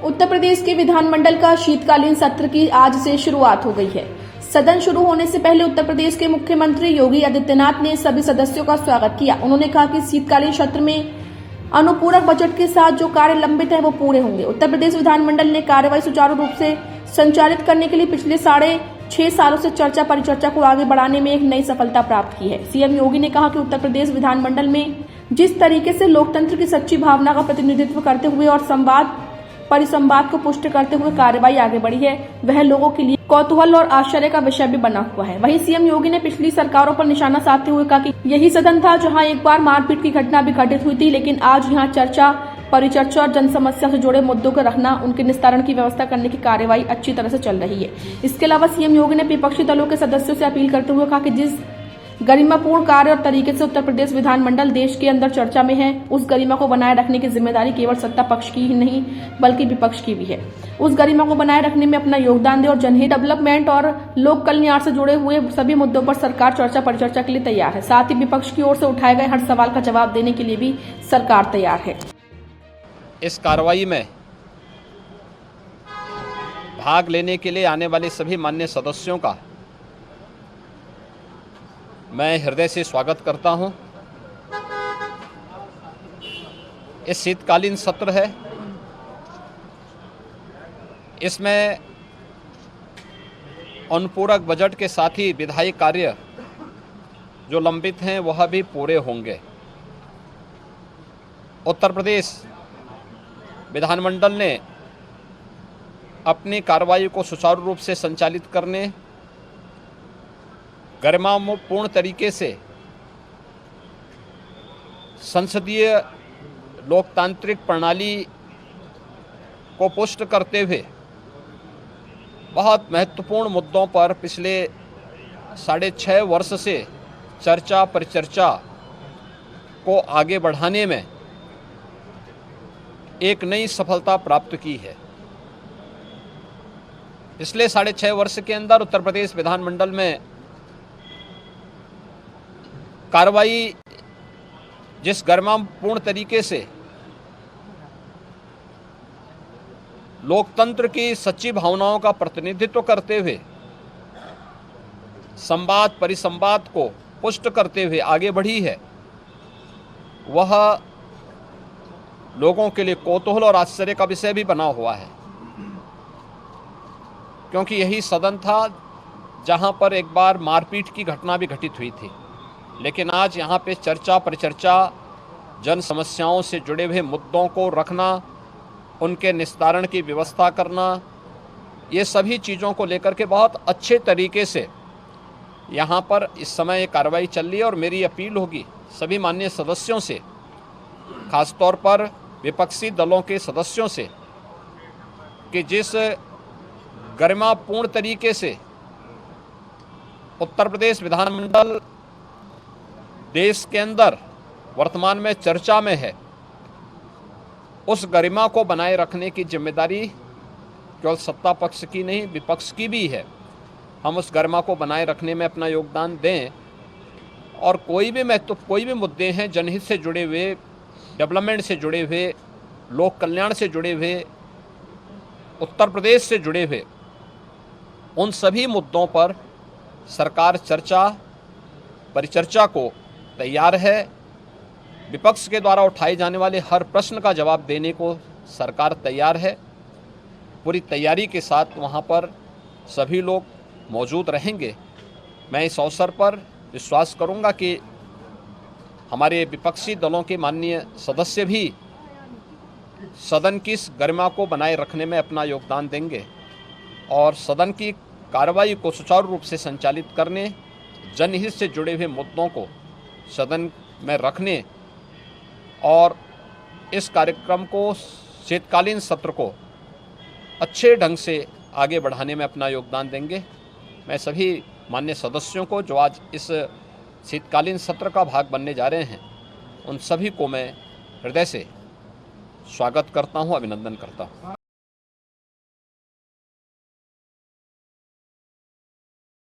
उत्तर प्रदेश के विधानमंडल का शीतकालीन सत्र की आज से शुरुआत हो गई है। सदन शुरू होने से पहले उत्तर प्रदेश के मुख्यमंत्री योगी आदित्यनाथ ने सभी सदस्यों का स्वागत किया। उन्होंने कहा कि शीतकालीन सत्र में अनुपूरक बजट के साथ जो कार्य लंबित है वो पूरे होंगे। उत्तर प्रदेश विधानमंडल ने कार्यवाही सुचारू रूप से संचालित करने के लिए पिछले 6.5 सालों से चर्चा परिचर्चा को आगे बढ़ाने में एक नई सफलता प्राप्त की है। सीएम योगी ने कहा कि उत्तर प्रदेश विधानमंडल में जिस तरीके से लोकतंत्र की सच्ची भावना का प्रतिनिधित्व करते हुए और संवाद परिसंवाद को पुष्ट करते हुए कार्रवाई आगे बढ़ी है, वह लोगों के लिए कौतूहल और आश्चर्य का विषय भी बना हुआ है। वहीं सीएम योगी ने पिछली सरकारों पर निशाना साधते हुए कहा कि यही सदन था जहां एक बार मारपीट की घटना भी घटित हुई थी, लेकिन आज यहां चर्चा परिचर्चा और जन समस्या से जुड़े मुद्दों को रखना, उनके निस्तारण की व्यवस्था करने की कार्यवाही अच्छी तरह से चल रही है। इसके अलावा सीएम योगी ने विपक्षी दलों के सदस्यों से अपील करते हुए कहा कि जिस गरिमापूर्ण कार्य और तरीके से उत्तर प्रदेश विधानमंडल देश के अंदर चर्चा में है, उस गरिमा को बनाए रखने की जिम्मेदारी केवल सत्ता पक्ष की ही नहीं बल्कि विपक्ष की भी है। उस गरिमा को बनाए रखने में अपना योगदान दे और जनहित डेवलपमेंट और लोक कल्याण से जुड़े हुए सभी मुद्दों पर सरकार चर्चा परिचर्चा के लिए तैयार है। साथ ही विपक्ष की ओर से उठाए गए हर सवाल का जवाब देने के लिए भी सरकार तैयार है। इस कार्रवाई में भाग लेने के लिए आने वाले सभी माननीय सदस्यों का मैं हृदय से स्वागत करता हूं। इस शीतकालीन सत्र है, इसमें अनुपूरक बजट के साथ ही विधायी कार्य जो लंबित हैं वह भी पूरे होंगे। उत्तर प्रदेश विधानमंडल ने अपनी कार्रवाई को सुचारू रूप से संचालित करने, गरिमापूर्ण तरीके से संसदीय लोकतांत्रिक प्रणाली को पुष्ट करते हुए बहुत महत्वपूर्ण मुद्दों पर पिछले 6.5 वर्ष से चर्चा परिचर्चा को आगे बढ़ाने में एक नई सफलता प्राप्त की है। पिछले 6.5 वर्ष के अंदर उत्तर प्रदेश विधानमंडल में कार्रवाई जिस गरिमापूर्ण तरीके से लोकतंत्र की सच्ची भावनाओं का प्रतिनिधित्व करते हुए संवाद परिसंवाद को पुष्ट करते हुए आगे बढ़ी है, वह लोगों के लिए कौतूहल और आश्चर्य का विषय भी बना हुआ है, क्योंकि यही सदन था जहां पर एक बार मारपीट की घटना भी घटित हुई थी। लेकिन आज यहाँ पे चर्चा परिचर्चा, जन समस्याओं से जुड़े हुए मुद्दों को रखना, उनके निस्तारण की व्यवस्था करना, ये सभी चीज़ों को लेकर के बहुत अच्छे तरीके से यहाँ पर इस समय ये कार्रवाई चल रही है। और मेरी अपील होगी सभी माननीय सदस्यों से, खासतौर पर विपक्षी दलों के सदस्यों से, कि जिस गरिमापूर्ण तरीके से उत्तर प्रदेश विधानमंडल देश के अंदर वर्तमान में चर्चा में है, उस गरिमा को बनाए रखने की जिम्मेदारी केवल सत्ता पक्ष की नहीं विपक्ष की भी है। हम उस गरिमा को बनाए रखने में अपना योगदान दें और कोई भी मुद्दे हैं जनहित से जुड़े हुए, डेवलपमेंट से जुड़े हुए, लोक कल्याण से जुड़े हुए, उत्तर प्रदेश से जुड़े हुए, उन सभी मुद्दों पर सरकार चर्चा परिचर्चा को तैयार है। विपक्ष के द्वारा उठाए जाने वाले हर प्रश्न का जवाब देने को सरकार तैयार है। पूरी तैयारी के साथ वहां पर सभी लोग मौजूद रहेंगे। मैं इस अवसर पर विश्वास करूंगा कि हमारे विपक्षी दलों के माननीय सदस्य भी सदन की इस गरिमा को बनाए रखने में अपना योगदान देंगे और सदन की कार्रवाई को सुचारू रूप से संचालित करने, जनहित से जुड़े हुए मुद्दों को सदन में रखने और इस कार्यक्रम को, शीतकालीन सत्र को अच्छे ढंग से आगे बढ़ाने में अपना योगदान देंगे। मैं सभी माननीय सदस्यों को जो आज इस शीतकालीन सत्र का भाग बनने जा रहे हैं, उन सभी को मैं हृदय से स्वागत करता हूं, अभिनंदन करता हूं।